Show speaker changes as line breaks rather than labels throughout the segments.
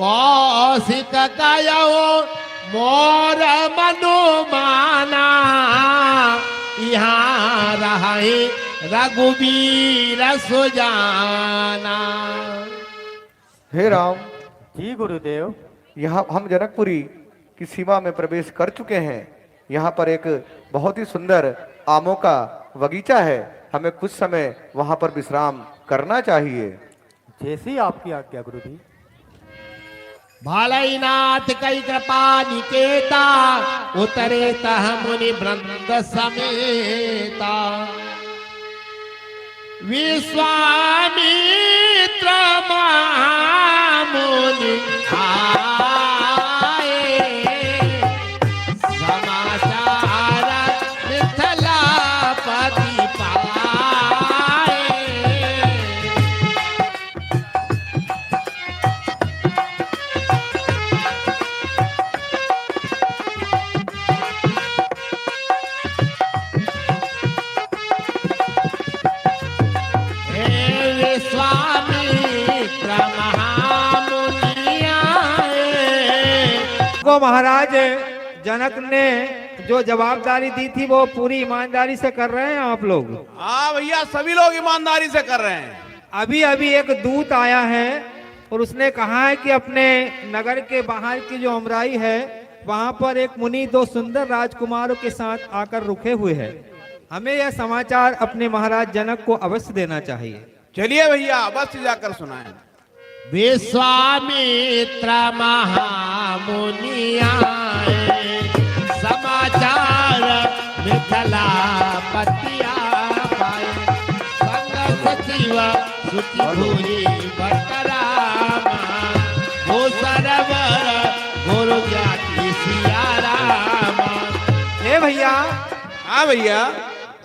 कौशिक कयो मोर मनु माना, यहाँ रहे रघुबीर सुजाना।
हे राम,
जी गुरुदेव।
यहाँ हम जनकपुरी की सीमा में प्रवेश कर चुके हैं। यहाँ पर एक बहुत ही सुंदर आमों का बगीचा है। हमें कुछ समय वहाँ पर विश्राम करना चाहिए।
जैसी आपकी आज्ञा गुरुजी।
भालईनाथ कई कृपा निकेता, उतरे तह मुनि वृंद समेता। विश्वामित्र महामुनि आए, समाचार मिथिलापति पाए। विश्वामित्र महामुनि आए।
को महाराज जनक ने जो जवाबदारी दी थी वो पूरी ईमानदारी से कर रहे हैं आप लोग?
हाँ भैया, सभी लोग ईमानदारी से कर रहे हैं।
अभी अभी एक दूत आया है और उसने कहा है कि अपने नगर के बाहर की जो अमराई है वहां पर एक मुनि दो सुंदर राजकुमारों के साथ आकर रुके हुए हैं। हमें यह समाचार अपने महाराज जनक को अवश्य देना चाहिए।
चलिए भैया, अवश्य जाकर सुनाएं।
विश्वामित्र महामुनि आए, समाचार मिथिलापति पाए। संग सचिव सुचि भूरि भट्ट रामा, हो सरवर गुरु ज्ञाति सिया रामा।
हे भैया,
हाँ भैया।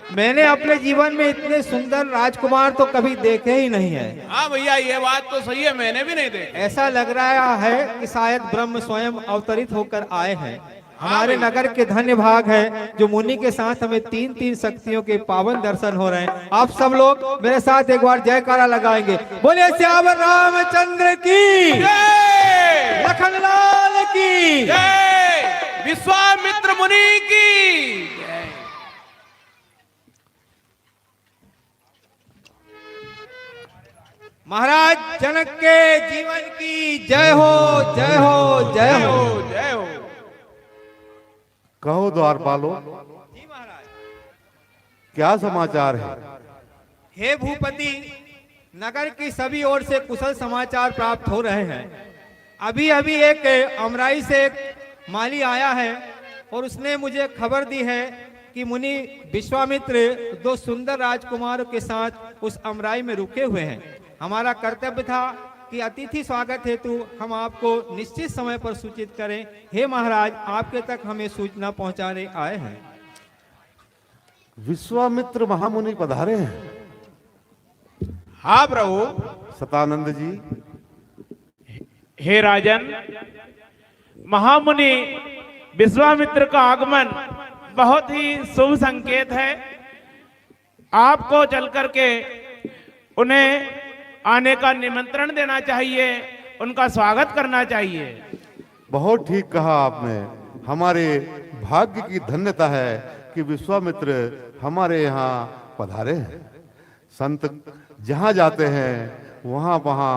मैंने अपने जीवन में इतने सुंदर राजकुमार तो कभी देखे ही नहीं है।
हाँ भैया, ये बात तो सही है, मैंने भी नहीं देखा।
ऐसा लग रहा है कि शायद ब्रह्म स्वयं अवतरित होकर आए हैं। हमारे नगर के धन्य भाग है जो मुनि के साथ हमें तीन तीन शक्तियों के पावन दर्शन हो रहे हैं। आप सब लोग मेरे साथ एक बार जयकारा लगाएंगे। बोले श्यावर रामचंद्र की
जय,
लखनलाल की
जय, विश्वामित्र मुनि की जय।
महाराज जनक के जीवन की जय हो, जय हो, जय हो,
जय हो।
कहो द्वारपालो, क्या समाचार है?
हे भूपति, नगर की सभी ओर से कुशल समाचार प्राप्त हो रहे हैं। अभी अभी एक अमराई से एक माली आया है और उसने मुझे खबर दी है कि मुनि विश्वामित्र दो सुंदर राजकुमारों के साथ उस अमराई में रुके हुए हैं। हमारा कर्तव्य था कि अतिथि स्वागत हेतु हम आपको निश्चित समय पर सूचित करें। हे महाराज, आपके तक हमें सूचना पहुंचाने आए हैं।
विश्वामित्र महामुनि पधारे हैं।
हाँ प्रभु।
सतानंद जी।
हे राजन, महामुनि विश्वामित्र का आगमन बहुत ही शुभ संकेत है। आपको चल करके उन्हें आने का निमंत्रण देना चाहिए, उनका स्वागत करना चाहिए।
बहुत ठीक कहा आपने। हमारे भाग्य की धन्यता है कि विश्वामित्र हमारे यहाँ पधारे हैं। संत जहाँ जाते हैं वहाँ वहाँ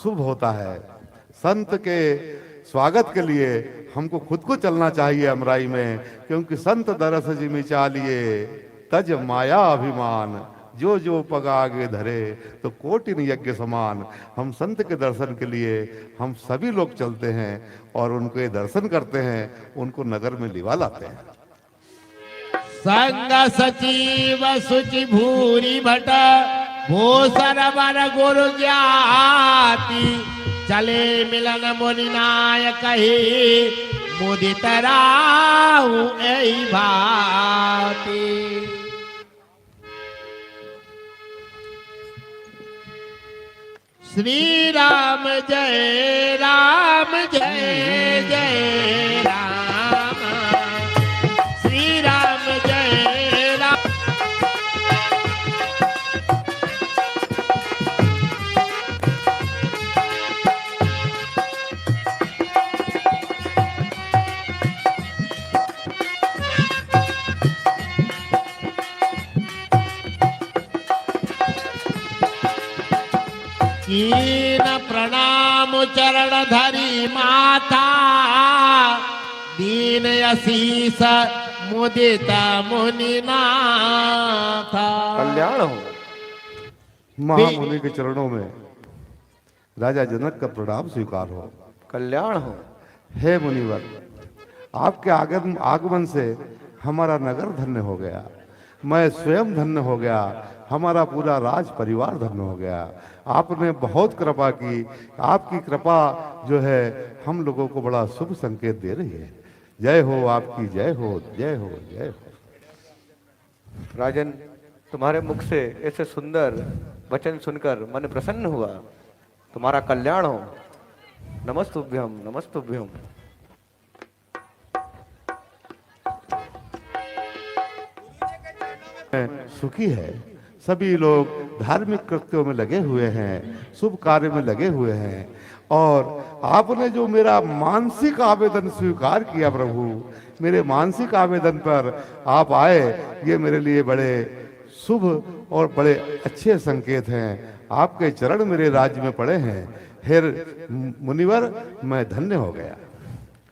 शुभ होता है। संत के स्वागत के लिए हमको खुद को चलना चाहिए अमराई में, क्योंकि संत दरस जिमि चालिए तज माया अभिमान, जो जो पग आगे धरे तो कोटिन यज्ञ समान। हम संत के दर्शन के लिए हम सभी लोग चलते हैं और उनके दर्शन करते हैं, उनको नगर में लिवा लाते हैं।
संग सचिव सुचि भूरि भट्ट, भो सरवर गुरु ज्ञाति। चले मिलन मुनि नायक ही, मुदित राहु एहि भांति। श्री राम जय राम, जय जय राम। श्री राम जय राम। कीन प्रणाम चरण धरी माथा दीन असीस मुदित मुनिनाथा।
कल्याण हो।
महामुनि के चरणों में राजा जनक का प्रणाम स्वीकार हो।
कल्याण हो।
हे मुनिवर, आपके आगमन से हमारा नगर धन्य हो गया, मैं स्वयं धन्य हो गया, हमारा पूरा राज परिवार धन्य हो गया। आपने बहुत कृपा की। आपकी कृपा जो है हम लोगों को बड़ा शुभ संकेत दे रही है। जय हो आपकी, जय हो, जय हो, जय हो।
राजन, तुम्हारे मुख से ऐसे सुंदर वचन सुनकर मन प्रसन्न हुआ। तुम्हारा कल्याण हो। नमस्तुभ्यम, नमस्तुभ्यम।
सुखी है। सभी लोग धार्मिक कृत्यों में लगे हुए हैं, शुभ कार्य में लगे हुए हैं, और आपने जो मेरा मानसिक आवेदन स्वीकार किया प्रभु, मेरे मानसिक आवेदन पर आप आए, ये मेरे लिए बड़े शुभ और बड़े अच्छे संकेत हैं। आपके चरण मेरे राज्य में पड़े हैं। हे मुनिवर, मैं धन्य हो गया।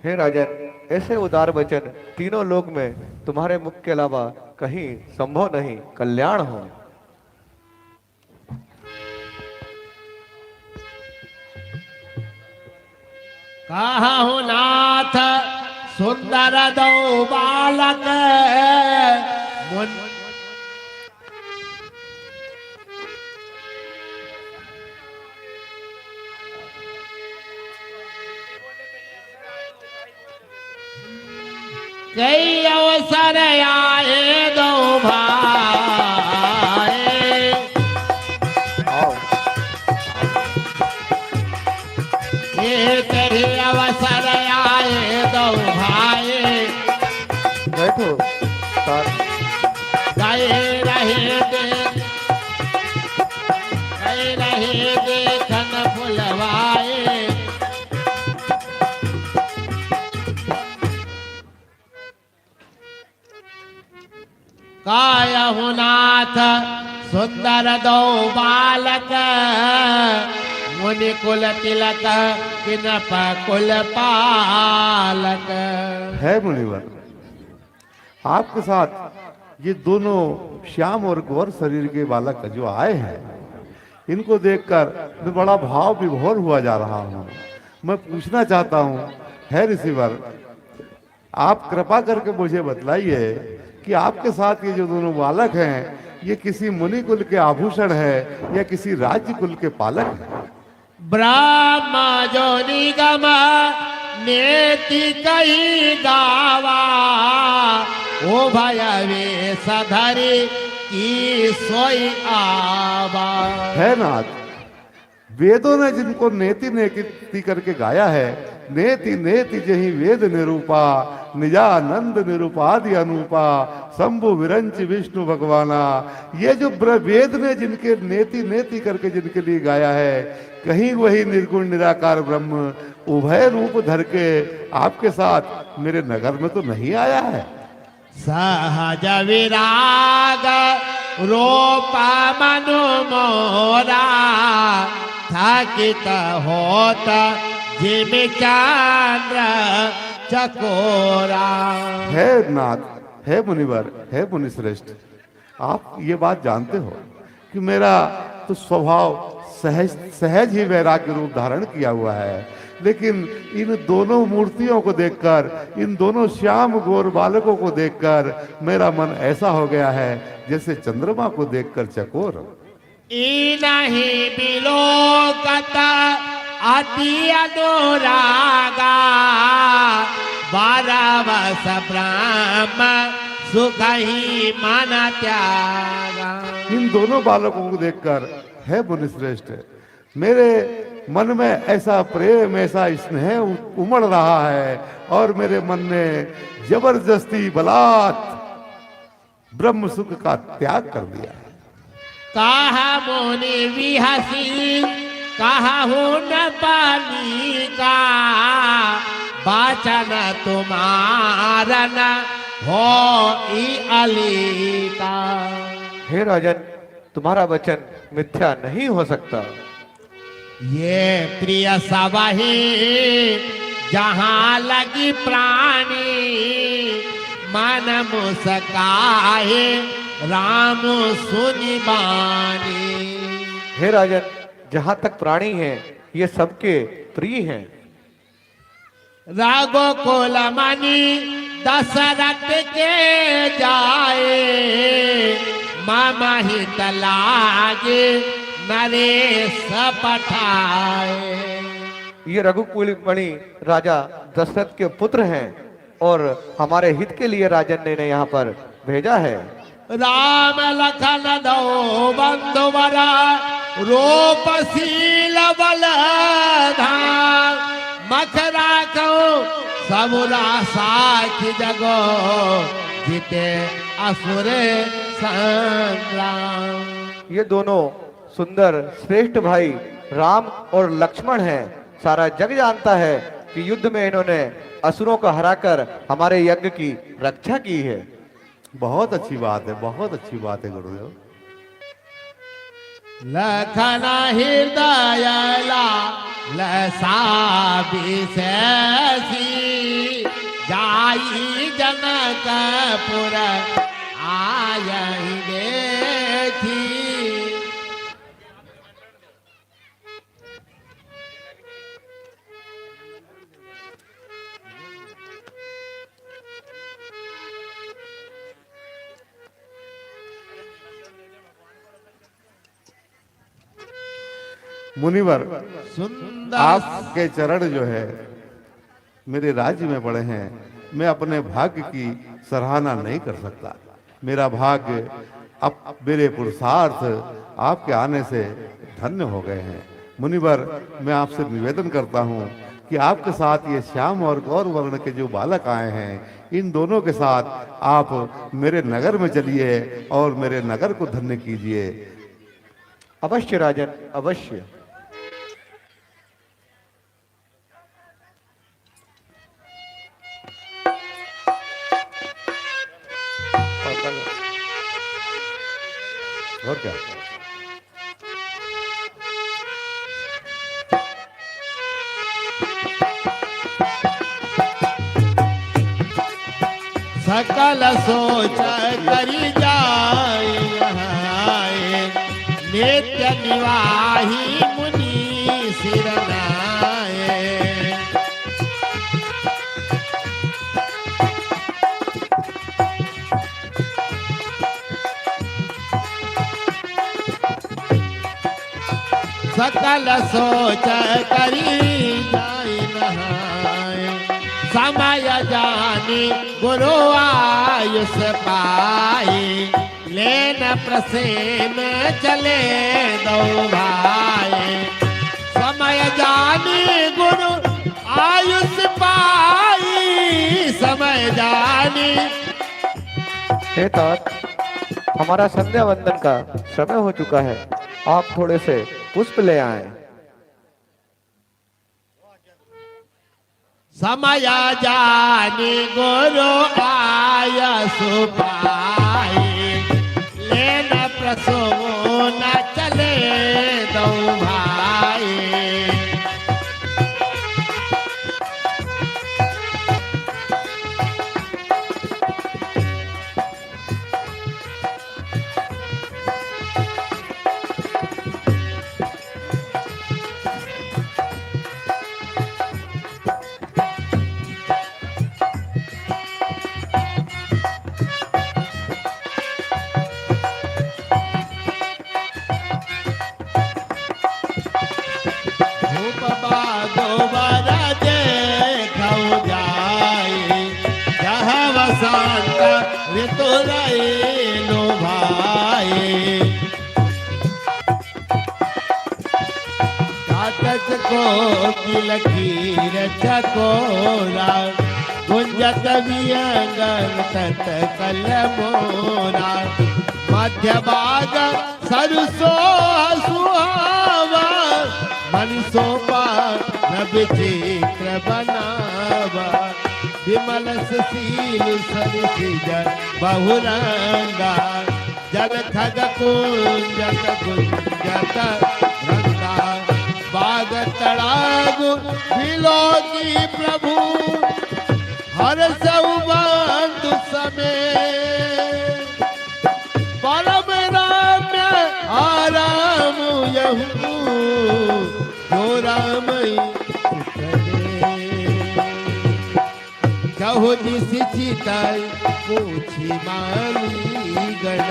हे राजन, ऐसे उदार वचन तीनों लोक में तुम्हारे मुख के अलावा कहीं संभव नहीं। कल्याण हो।
कहु नाथ सुंदर दो बालक मुन कई अवसर आए दो भाई,
आओ।
एक ही अवसर आए दो भाई,
बैठो।
गए रहे देखन फुलवाए, कायहु नाथ सुंदर दो बालक मुनि कुल तिलक किनप कुल पालक।
है मुनिवर, आपके साथ ये दोनों श्याम और गौर शरीर के बालक जो आए हैं, इनको देखकर मैं बड़ा भाव विभोर हुआ जा रहा हूँ। मैं पूछना चाहता हूँ, है ऋषिवर, आप कृपा करके मुझे बतलाइए कि आपके साथ ये जो दोनों बालक हैं, ये किसी मुनि कुल के आभूषण है या किसी राज्य कुल के पालक हैं?
ब्रह्मा जो निगम नेति कही गावा, ओ भय वेश धरि की सोई आवा।
है नाथ, वेदों ने जिनको नेति नेति करके गाया है, नेति नेति जही वेद निरूपा, निजानंद निरूपादि अनुपा, शंभु विरंच विष्णु भगवाना। ये जो वेद ने जिनके नेति नेति करके जिनके लिए गाया है, कहीं वही निर्गुण निराकार ब्रह्म उभय रूप धर के आपके साथ मेरे नगर में तो नहीं आया है?
सहज विराग रूप मनु मोरा, थकित होत जिम चंद्र चकोरा।
है नाथ, है मुनिवर, है मुनिश्रेष्ठ, आप ये बात जानते हो कि मेरा तो स्वभाव सहज ही वैराग्य रूप धारण किया हुआ है, लेकिन इन दोनों मूर्तियों को देखकर, इन दोनों श्याम गौर बालकों को देखकर मेरा मन ऐसा हो गया है जैसे चंद्रमा को देखकर चकोर।
नहीं बिलोकत अति अनुरागा, बारवस ब्रह्म सुख ही मन त्यागा।
इन दोनों बालकों को देखकर, है मुनिश्रेष्ठ, मेरे मन में ऐसा प्रेम, ऐसा स्नेह उमड़ रहा है, और मेरे मन ने जबरदस्ती बलात् ब्रह्म सुख का त्याग कर दिया है।
कहा मुनि विहसी कहु न पानी का, वाचन तुम्हारा न हो अली का।
हे राजन, तुम्हारा वचन मिथ्या नहीं हो सकता।
ये प्रिय सवही जहाँ लगी प्राणी मन मुस्काए राम सुनि बानी।
हे राजन, जहाँ तक प्राणी हैं ये सबके प्रिय हैं।
रागो कोलमणि दशरथ के जाए मामा हित लागे नरेश पठाए।
ये रघुकुल मणि राजा दशरथ के पुत्र हैं और हमारे हित के लिए राजन ने इन्हें यहाँ पर भेजा है।
राम लखन दो बंधुवरा रूपशील बल धाम मखरा को सबुरा साखी जगो जीते असुर संग्राम।
ये दोनों सुंदर श्रेष्ठ भाई राम और लक्ष्मण हैं। सारा जग जानता है कि युद्ध में इन्होंने असुरों को हराकर हमारे यज्ञ की रक्षा की है।
बहुत अच्छी बात है, बहुत अच्छी बात है गुरुदेव।
लखन हृदय लसा विशेषी जाई जनकपुर आयहि देखी।
मुनिवर,
सुंदर
आपके चरण जो है मेरे राज्य में पड़े हैं, मैं अपने भाग्य की सराहना नहीं कर सकता। मेरा भाग्य अब मेरे पुरुषार्थ आपके आने से धन्य हो गए हैं। मुनिवर, मैं आपसे निवेदन करता हूँ कि आपके साथ ये श्याम और गौर वर्ण के जो बालक आए हैं, इन दोनों के साथ आप मेरे नगर में चलिए और मेरे नगर को धन्य कीजिए।
अवश्य राजन, अवश्य।
और क्या?
सकल सोच करी जाए नित्य निवाही मुनि सिर नाए। सकल सोच करी जाए नहाए समय जानी गुरु आयुष पाए लेन प्रसेन चले दो भाई। समय जानी गुरु आयुष पाई समय जानी।
हे तात, हमारा संध्या वंदन का समय हो चुका है, आप थोड़े से पुष्प ले आए।
समय जानी गुरु आयुष पाई लेन प्रसून चले दो भाई। ऋतुरैलो भाई कागज को किलकीर चकोरा गुंजत वियंगन तत कल मोरा। मध्य भाग सरसो सुहावा मन सोपा विचित्र बनावा। विमल सुशील सरसिज बहुरंगा जन खग कुंजत गुंजत रंगा। तड़ागु बिलो की प्रभु हर सौबंधु समय परम राम्य आराम यहू जो राम कहो जिस चिताई पूछी माली गण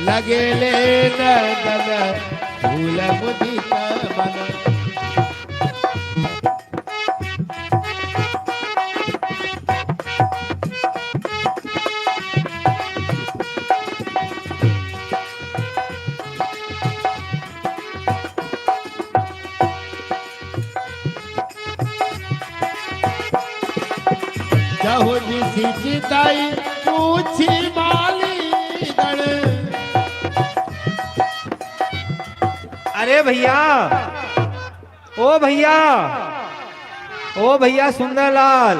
लगे ले गन फूल मुदित मन कहो जिस चिताई पूछी माली गण
अरे भैया, ओ भैया, ओ भैया सुंदरलाल,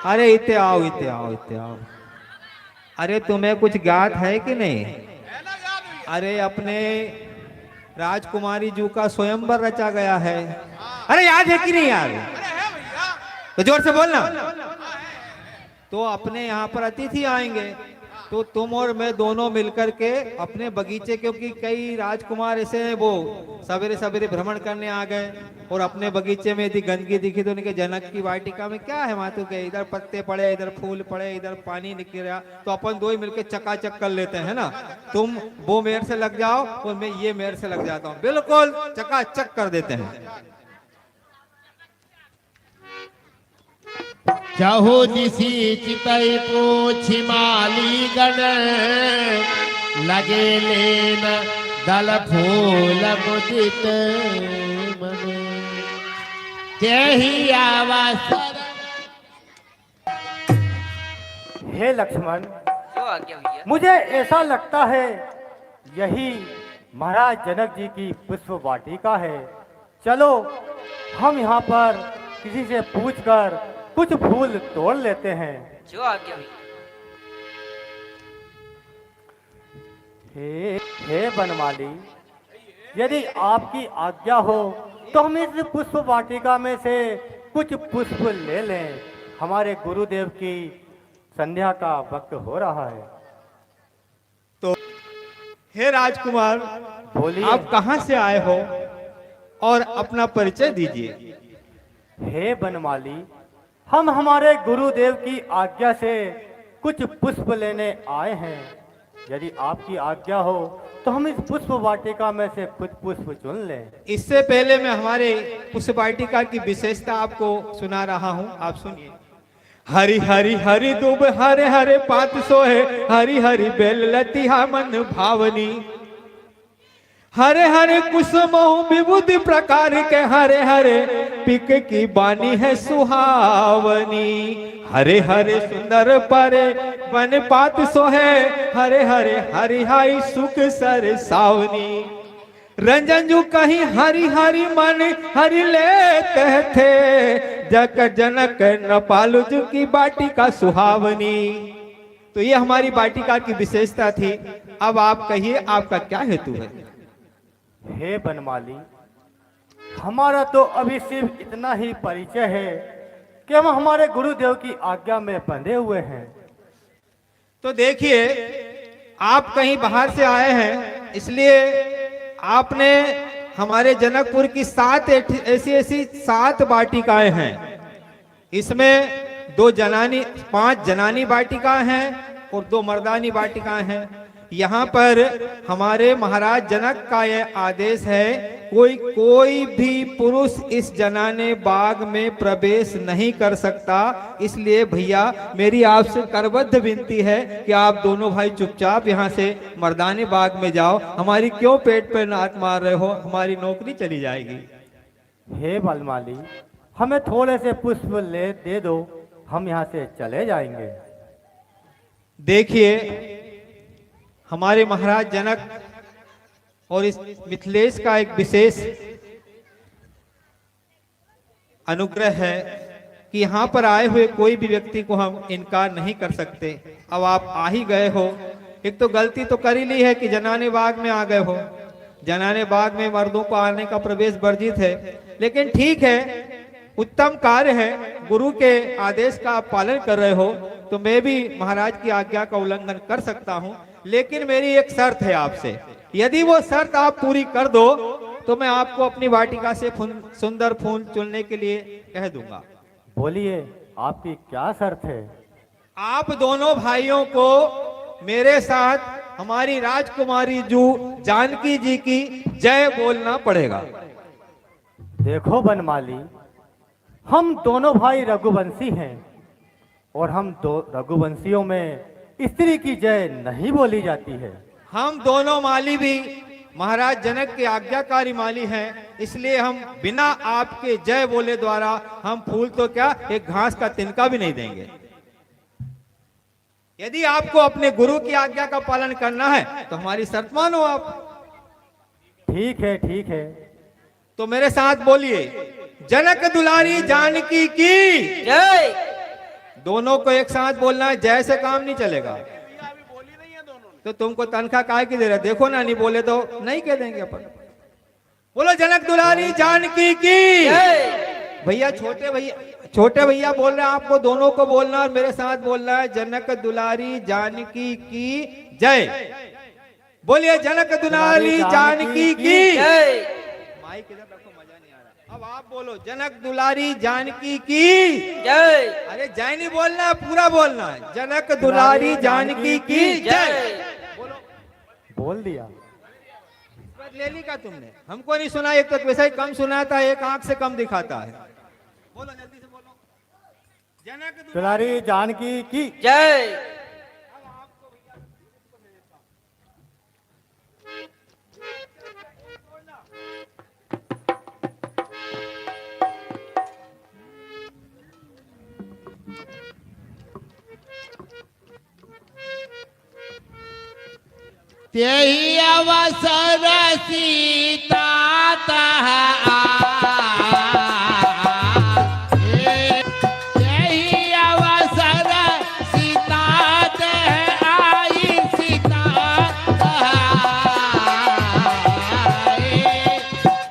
अरे इते आओ, इते आओ, इते आओ। अरे तुम्हें कुछ ज्ञात है कि नहीं? अरे अपने राजकुमारी जू का स्वयंवर रचा गया है। अरे याद है कि नहीं यार? तो जोर से बोलना। तो अपने यहाँ पर अतिथि आएंगे, तो तुम और मैं दोनों मिलकर के अपने बगीचे, क्योंकि कई राजकुमार ऐसे हैं वो सवेरे सवेरे भ्रमण करने आ गए और अपने बगीचे में यदि गंदगी दिखी तो उनके जनक की वाटिका में क्या है मातू के, इधर पत्ते पड़े, इधर फूल पड़े, इधर पानी निकल रहा, तो अपन दो ही मिलकर चकाचक कर लेते हैं ना। तुम वो मेर से लग जाओ और मैं ये मेर से लग जाता हूँ, बिल्कुल चकाचक कर देते हैं।
चाहो जिसी चितई पूछी माली गण लगे लेन दल फूल मुदित मन तेहि आवासर।
हे लक्ष्मण, मुझे ऐसा लगता है यही महाराज जनक जी की पुष्प वाटिका है। चलो हम यहाँ पर किसी से पूछकर कुछ फूल तोड़ लेते हैं।
जो आज्ञा
हे बनमाली, यदि आपकी आज्ञा हो तो हम इस पुष्प वाटिका में से कुछ पुष्प ले लें। हमारे गुरुदेव की संध्या का वक्त हो रहा है।
तो हे राजकुमार,
बोलिए।
आप कहाँ से आए हो और अपना परिचय दीजिए।
हे बनमाली, हम हमारे गुरुदेव की आज्ञा से कुछ पुष्प लेने आए हैं। यदि आपकी आज्ञा हो तो हम इस पुष्प वाटिका में से कुछ पुष्प चुन लें।
इससे पहले मैं हमारे पुष्प वाटिका की विशेषता आपको सुना रहा हूँ, आप सुनिए। हरि हरि हरि दुब हरे हरे पात सोहे, हरि हरि बेल लतिहा मन भावनी। हरे हरे कुसुम विबुधि प्रकार के, हरे हरे पिक की बानी है सुहावनी। हरे हरे सुंदर परे वन पात सोहे, हरे हरे हरिहाई सुख सर सावनी। रंजन जू कहीं हरि हरि मन हरि लेते थे, जग जनक न पालू जू की वाटिका सुहावनी। तो ये हमारी वाटिका की विशेषता थी। अब आप कहिए आपका क्या हेतु है?
हे बनमाली, हमारा तो अभी सिर्फ इतना ही परिचय है कि हम हमारे गुरुदेव की आज्ञा में बंधे हुए हैं।
तो देखिए, आप कहीं बाहर से आए हैं, इसलिए आपने हमारे जनकपुर की 7 ऐसी 7 वाटिकाएं हैं। इसमें 5 जनानी वाटिकाएं हैं और 2 मर्दानी वाटिकाएं हैं। यहाँ पर हमारे महाराज जनक का यह आदेश है, कोई भी पुरुष इस जनाने बाग में प्रवेश नहीं कर सकता। इसलिए भैया मेरी आपसे करबद्ध विनती है कि आप दोनों भाई चुपचाप यहाँ से मर्दानी बाग में जाओ। हमारी क्यों पेट पे नाक मार रहे हो? हमारी नौकरी चली जाएगी।
हे बनमाली, हमें थोड़े से पुष्प दे दो, हम यहाँ से चले जाएंगे।
देखिए, हमारे महाराज जनक और इस मिथिलेश का एक विशेष अनुग्रह है कि यहाँ पर आए हुए कोई भी व्यक्ति को हम इनकार नहीं कर सकते। अब आप आ ही गए हो, एक तो गलती तो कर ही ली है कि जनाने बाग में आ गए हो, जनाने बाद में मर्दों को आने का प्रवेश वर्जित है, लेकिन ठीक है, उत्तम कार्य है, गुरु के आदेश का आप पालन कर रहे हो, तो मैं भी महाराज की आज्ञा का उल्लंघन कर सकता हूँ। लेकिन मेरी एक शर्त है आपसे, यदि वो शर्त आप पूरी कर दो तो मैं आपको अपनी वाटिका से सुंदर फूल चुनने के लिए कह दूंगा।
बोलिए, आपकी क्या शर्त है?
आप दोनों भाइयों को मेरे साथ हमारी राजकुमारी जू जानकी जी की जय बोलना पड़ेगा।
देखो बनमाली, हम दोनों भाई रघुवंशी हैं और हम दो रघुवंशियों में स्त्री की जय नहीं बोली जाती है।
हम दोनों माली भी महाराज जनक के आज्ञाकारी माली हैं, इसलिए हम बिना आपके जय बोले द्वारा हम फूल तो क्या एक घास का तिनका भी नहीं देंगे। यदि आपको अपने गुरु की आज्ञा का पालन करना है तो हमारी शर्त मानो आप।
ठीक है, ठीक है।
तो मेरे साथ बोलिए, जनक दुलारी जानकी की जय। दोनों को एक साथ बोलना है, जय से काम नहीं चलेगा। तो तुमको तनख्वाह काहे की दे रहा? देखो ना, नहीं बोले तो नहीं कह देंगे अपन। बोलो जनक दुलारी जानकी की भैया, छोटे भैया बोल रहे हैं, आपको दोनों को बोलना और मेरे साथ बोलना है, जनक दुलारी जानकी की जय। बोलिए जनक दुलारी जानकी की जय। माइक इधर रखो, मजा नहीं आ रहा। अब आप बोलो, जनक दुलारी जानकी की जय। अरे जय नहीं बोलना है, पूरा बोलना है, जनक दुलारी जानकी की जय।
बोल दिया।
ले ली का तुमने? हमको नहीं सुना, एक तो वैसे ही कम सुनाता है, एक आंख से कम दिखाता है। बोलो जल्दी से बोलो, जनक
दुलारी जानकी की
जय।
तेहि अवसर सीता तेहि अवसर सीता आई सीता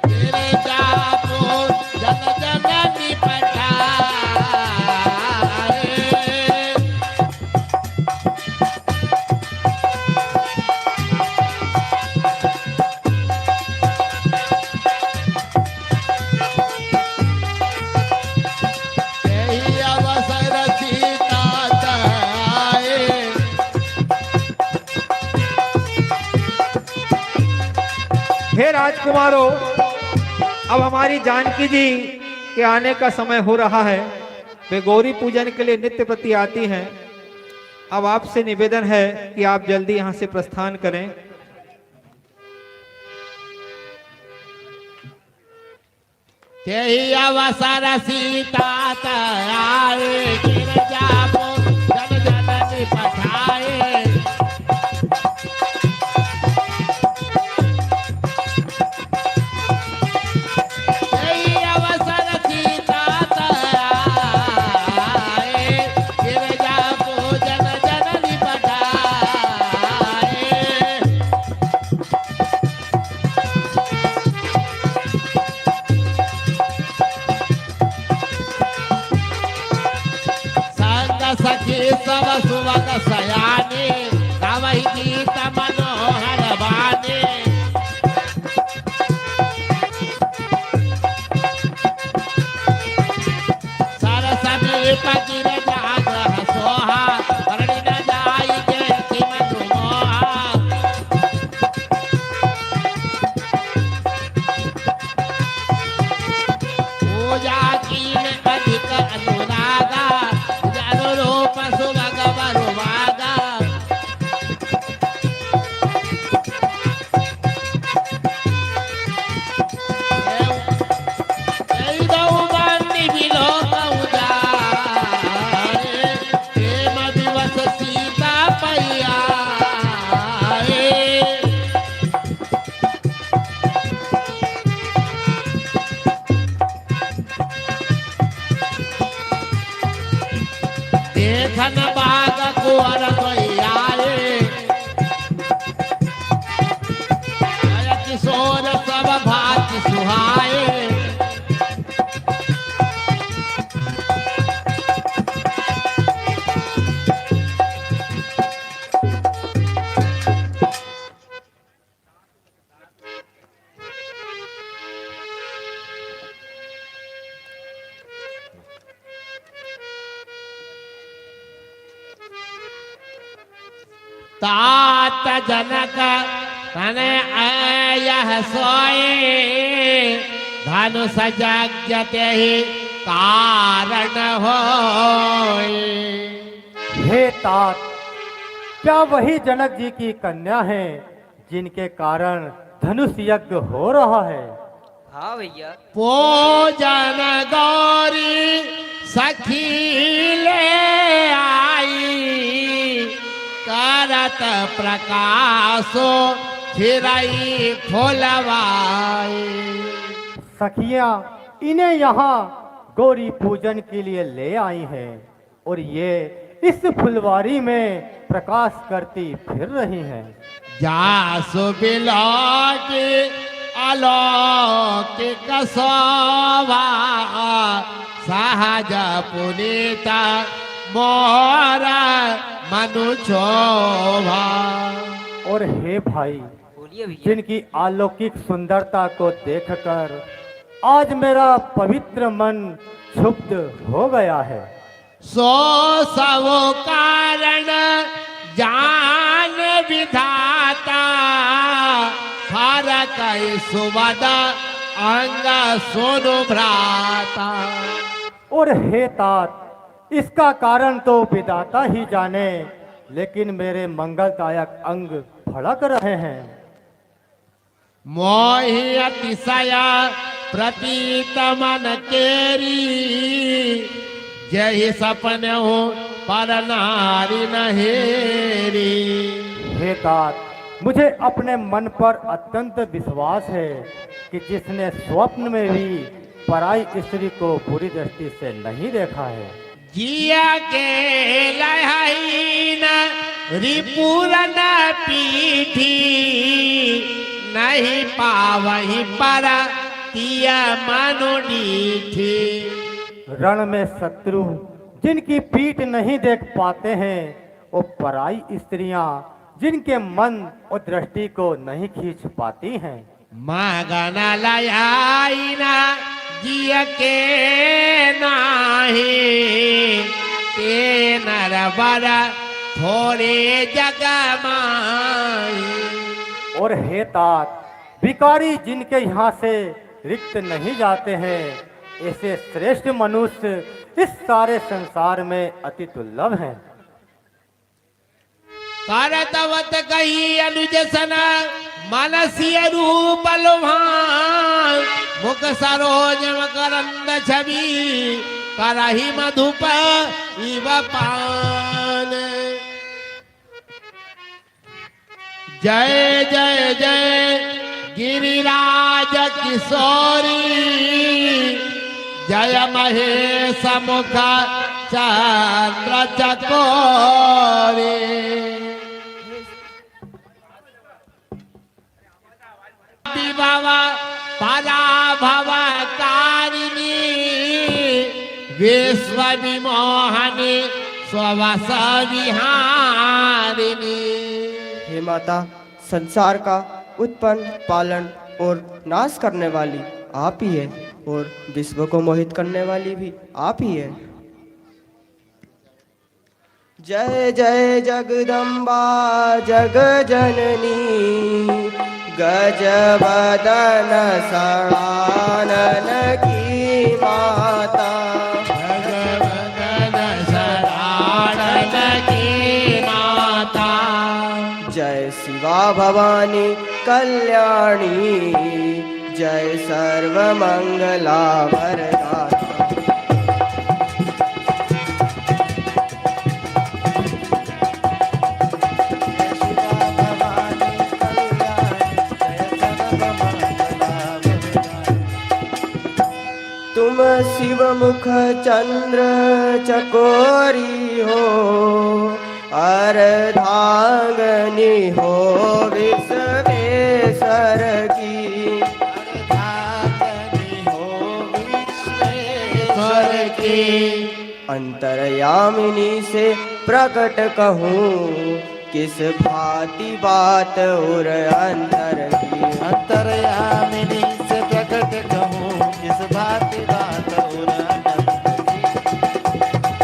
तेरे जापो जन जननी पठाए।
हे राजकुमारों, अब हमारी जानकी जी के आने का समय हो रहा है। वे गौरी पूजन के लिए नित्य प्रति आती हैं। अब आपसे निवेदन है कि आप जल्दी यहाँ से प्रस्थान करें।
तेहि अवसर सीता आए गिरजापो जन जननी पठाए। तेहि अवसर सीता आए गिरजापो जन जननी पठाए। सखी सब सुवग सयाने गावहि गीत मनोहर बाने। सरस समीप गिरजा ग्रह सोहा वर्णि न जाई जेति मधु मोहा। पूजा कीन अधिक अनुरागा रूप सुभग बरुवागा। बन्नी बिलोक उजारे प्रेम दिवस सीता पैया। देखन बाग कुंवर कोई आए, किशोर तात जनक तने यह सोए धनुष जगते ही कारण होए।
हे तात, क्या वही जनक जी की कन्या है जिनके कारण धनुष यज्ञ हो रहा है?
हाँ भैया।
पूजन गौरी सखी ले आई करत प्रकाशो छिरई फुलवाई।
सखियां इन्हें यहाँ गौरी पूजन के लिए ले आई हैं और ये इस फुलवारी में प्रकाश करती फिर रही हैं।
जासु बिलोकी अलौकिक शोभा सहज पुनीता मोर मनु शोभा।
और हे भाई,
बोलिए भैया।
जिनकी अलौकिक सुंदरता को देखकर आज मेरा पवित्र मन क्षुब्ध हो गया है।
सो सब कारण जान विधाता हर कई सुवद अंग सुनु भ्राता।
और हे तात, इसका कारण तो विधाता ही जाने, लेकिन मेरे मंगलदायक अंग भड़क रहे हैं।
मोहि अतिशय प्रतीत मन केरी जय सपन हो पर नारी नहेरी।
हे तात, मुझे अपने मन पर अत्यंत विश्वास है कि जिसने स्वप्न में भी पराई स्त्री को बुरी दृष्टि से नहीं देखा है।
जिया के लहईन रिपुरन पीठी नहीं पावही पर तिया मनु डीठी।
रण में शत्रु जिनकी पीठ नहीं देख पाते हैं, वो पराई स्त्रियां जिनके मन और दृष्टि को नहीं खींच पाती हैं।
मगन लयाइना जिया के नाही ते नरबर थोड़े जग माई।
और हे तात, भिखारी जिनके यहाँ से रिक्त नहीं जाते हैं, ऐसे श्रेष्ठ मनुष्य इस सारे संसार में अति दुर्लभ हैं।
करतवत कही अनुज सन मनसीय रूप लोभान मुख सरोज मकरंद छवि करही मधुप इव पान। जय जय जय गिरिराज किशोरी जय महेश मुख चंद्र चकोरी। विभव पराभव कारिणी विश्व विमोहनी स्ववस विहारिणी।
हे माता, संसार का उत्पन्न, पालन और नाश करने वाली आप ही है और विश्व को मोहित करने वाली भी आप ही है। जय जय जगदम्बा जग जननी गजवदन शरानन की माता।
भगवदन शरानन की माता।
जय शिवा भवानी कल्याणी जय सर्वमंगला वरदाता। तुम शिव मुख चंद्र चकोरी हो अर्धांगनी हो विश्वेश्वर की।
स्वर की
अंतर्यामिनी से प्रकट कहूँ किस भांति बात और अंतर की।
अंतर्यामिनी से प्रकट कहूँ किस भांति बात और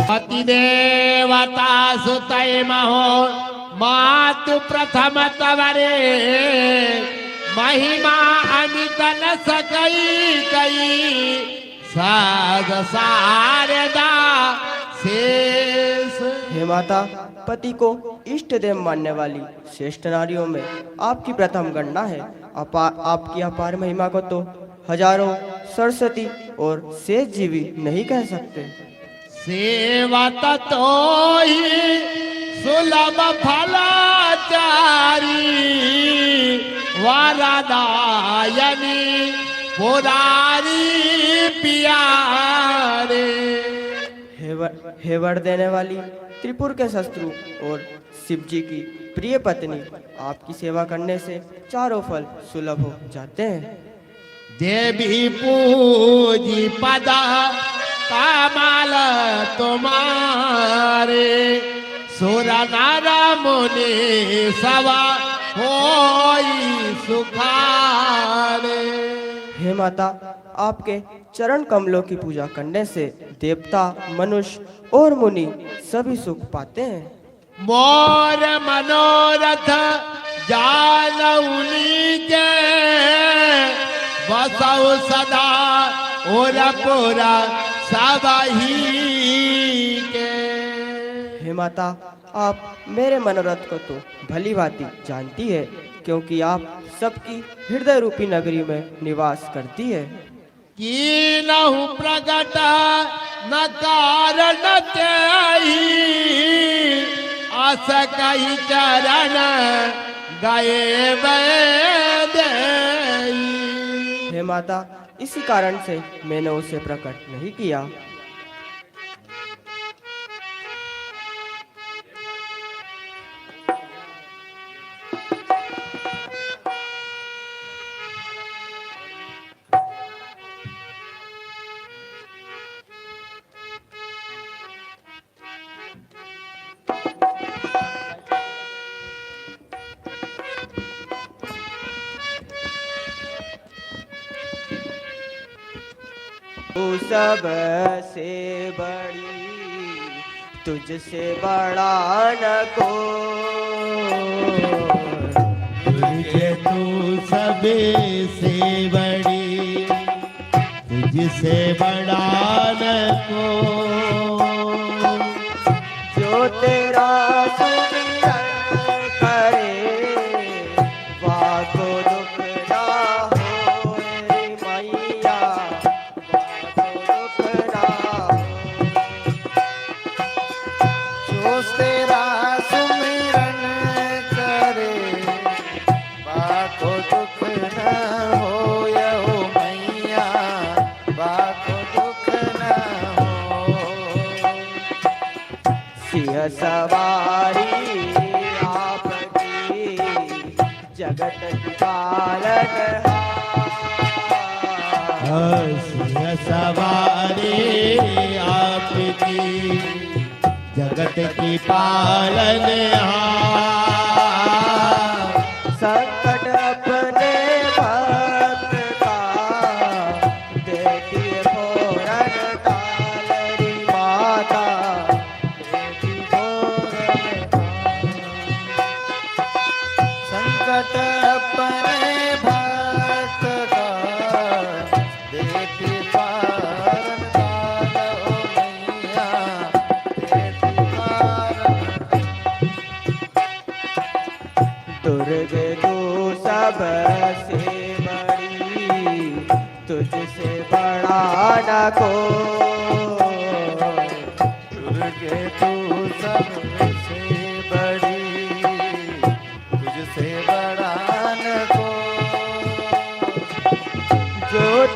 अति देवता सुतय महो मातु प्रथम तवरे महिमा अमित न सकई कई साध सारदा शेष।
हे माता, पति को इष्ट देव मानने वाली श्रेष्ठ नारियों में आपकी प्रथम गणना है। आपकी अपार महिमा को तो हजारों सरस्वती और शेष जीवी नहीं कह सकते।
सेवत तो ही सुलभ फलाचारी वरदायनी पुरारी प्यारे।
हे वर देने वाली त्रिपुर के शत्रु और शिव जी की प्रिय पत्नी, आपकी सेवा करने से चारों फल सुलभ हो जाते हैं।
देवी पूजी पदा कमाल तुम्हारे सुर नर मुनि सवा होई सुखारे।
हे माता, आपके चरण कमलों की पूजा करने से देवता, मनुष्य और मुनि सभी सुख पाते हैं।
मोर मनोरथ जानउनी के बसौ सदा और पूरा सबही के।
हे माता, आप मेरे मनोरथ को तो भली भांति जानती है, क्योंकि आप सबकी हृदय रूपी नगरी में निवास करती है।
कीनहु प्रगट न कारण त्याही आस कही चरण गए वैदेही।
हे माता, इसी कारण से मैंने उसे प्रकट नहीं किया। तू सबसे बड़ी, तुझसे बड़ा न कोई।
तुझे तू सबे से बड़ी, तुझसे बड़ा न को।
जो तेरा सुमिरन करे, वाको दुख ना होए मैया, वाको दुख ना होए।
जो तेरा सुमिरन करे, बाको दुख न होय हो मैया, बाको दुख न हो।
सिंह सवारी आपकी, जगत की पालनहार।
सिंह सवारी आपकी, जगत की पालनहार।
संकट अपने भक्त का, देती फोरन तालरी माता, देती फोरन ताल।
संकट अपने भक्त का, देती पारन काल ओ मैया, देती पारन।
दुर्ग तू सबसे बड़ी, तुझसे बड़ा न कोई।
दुर्गे तू सब